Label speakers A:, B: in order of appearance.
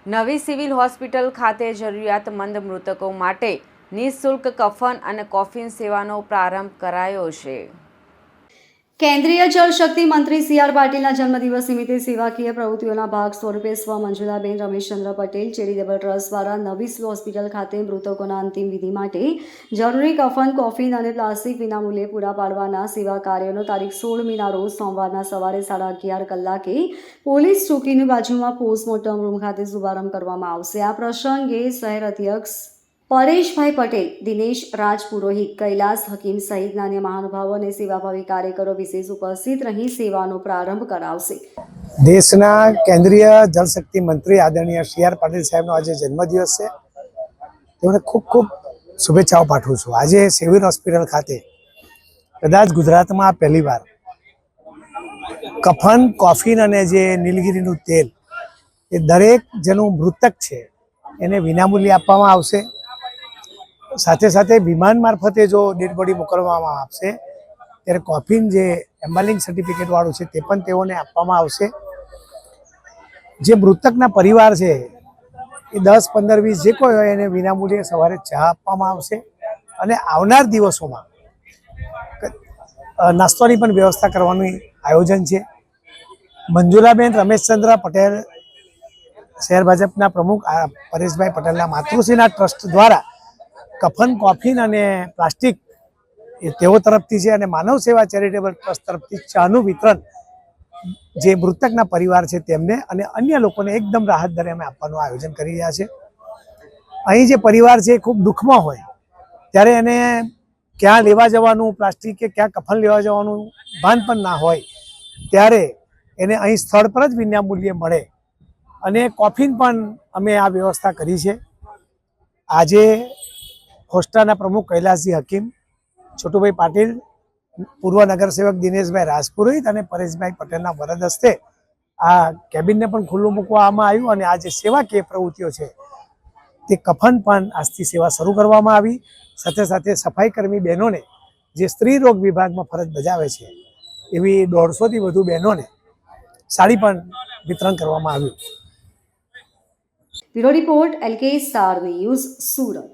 A: નવી civil hospital ખાતે જરૂરિયાતમંદ મૃતકો માટે નિઃશુલ્ક કફન અને કોફિન સેવાનો પ્રારંભ કરાયો છે।
B: કેન્દ્રીય જળશક્તિ મંત્રી સી.આર. પાટીલના જન્મદિવસ નિમિત્તે સેવાકીય પ્રવૃત્તિઓના ભાગ સ્વરૂપે સ્વ મંજુલાબેન રમેશચંદ્ર પટેલ ચેરિટેબલ ટ્રસ્ટ દ્વારા નવી સિવિલ હોસ્પિટલ ખાતે મૃતકોના અંતિમ વિધિ માટે જરૂરી કફન, કોફિન અને પ્લાસ્ટિક વિનામૂલ્યે પૂરા પાડવાના સેવા કાર્યનો તારીખ 16 મીના રોજ સોમવારના સવારે 11:30 કલાકે પોલીસ ચોકીની બાજુમાં પોસ્ટમોર્ટમ રૂમ ખાતે શુભારંભ કરવામાં આવશે। આ પ્રસંગે શહેર અધ્યક્ષ પરેશભાઈ પટેલ, દિનેશ રાજપુરોહિત, કૈલાસ હકીમ સહિતના અન્ય મહાનુભાવો અને સેવાભાવી કાર્યકરો વિશેષ ઉપસ્થિત રહી સેવાનો પ્રારંભ કરાવશે।
C: દેશના કેન્દ્રીય જળશક્તિ મંત્રી આદરણીય સી.આર. પાટીલ સાહેબનો આજે જન્મદિવસ છે। તેમને ખૂબ ખૂબ શુભેચ્છાઓ પાઠવું છું। આજે સિવિલ હોસ્પિટલ ખાતે કદાચ ગુજરાતમાં પહેલીવાર કફન, કોફિન અને જે નીલગિરીનું તેલ એ દરેક જેનું મૃતક છે એને વિનામૂલ્યે આપવામાં આવશે। સાથે સાથે વિમાન મારફતે જો ડેડ બોડી મોકલવામાં આવશે ત્યારે કોફિન જે એમ્બાલિંગ સર્ટિફિકેટ વાળું છે તે પણ તેઓને આપવામાં આવશે। જે મૃતકના પરિવાર છે એ 10, 15, 20 જે કોઈ હોય એને વિનામૂલ્યે સવારે ચા આપવામાં આવશે અને આવનાર દિવસોમાં નાસ્તાની પણ વ્યવસ્થા કરવાનું આયોજન છે। મંજુલાબેન રમેશચંદ્ર પટેલ શહેર ભાજપના પ્રમુખ પરેશભાઈ પટેલના માતૃશ્રીના ટ્રસ્ટ દ્વારા કફન, કોફિન અને પ્લાસ્ટિક એ તેઓ તરફથી છે અને માનવ સેવા ચેરિટેબલ ટ્રસ્ટ તરફથી ચાનું વિતરણ જે મૃતકના પરિવાર છે તેમને અને અન્ય લોકોને એકદમ રાહત દરે અમે આપવાનું આયોજન કરી રહ્યા છે। અહીં જે પરિવાર છે એ ખૂબ દુઃખમાં હોય ત્યારે એને ક્યાં લેવા જવાનું પ્લાસ્ટિક કે ક્યાં કફન લેવા જવાનું ભાન પણ ના હોય ત્યારે એને અહીં સ્થળ પર જ વિનામૂલ્યે મળે અને કોફિન પણ અમે આ વ્યવસ્થા કરી છે। આજે હોસ્ટાના પ્રમુખ કૈલાસજી હકીમ, છોટુભાઈ પાટીલ, પૂર્વ નગરસેવક દિનેશભાઈ રાજપુરોહિત અને પરેશભાઈ પટેલના વરદ હસ્તે આ કેબિનને પણ ખુલ્લું મૂકવામાં આવ્યું અને આ જે સેવાકીય પ્રવૃત્તિઓ છે તે કફન પણ આજથી સેવા શરૂ કરવામાં આવી। સાથે સાથે સફાઈ કર્મી બહેનોને જે સ્ત્રી રોગ વિભાગમાં ફરજ બજાવે છે એવી 150થી વધુ બહેનોને સાડી પણ વિતરણ કરવામાં આવ્યું।
B: Bureau report, LK star news, Surat.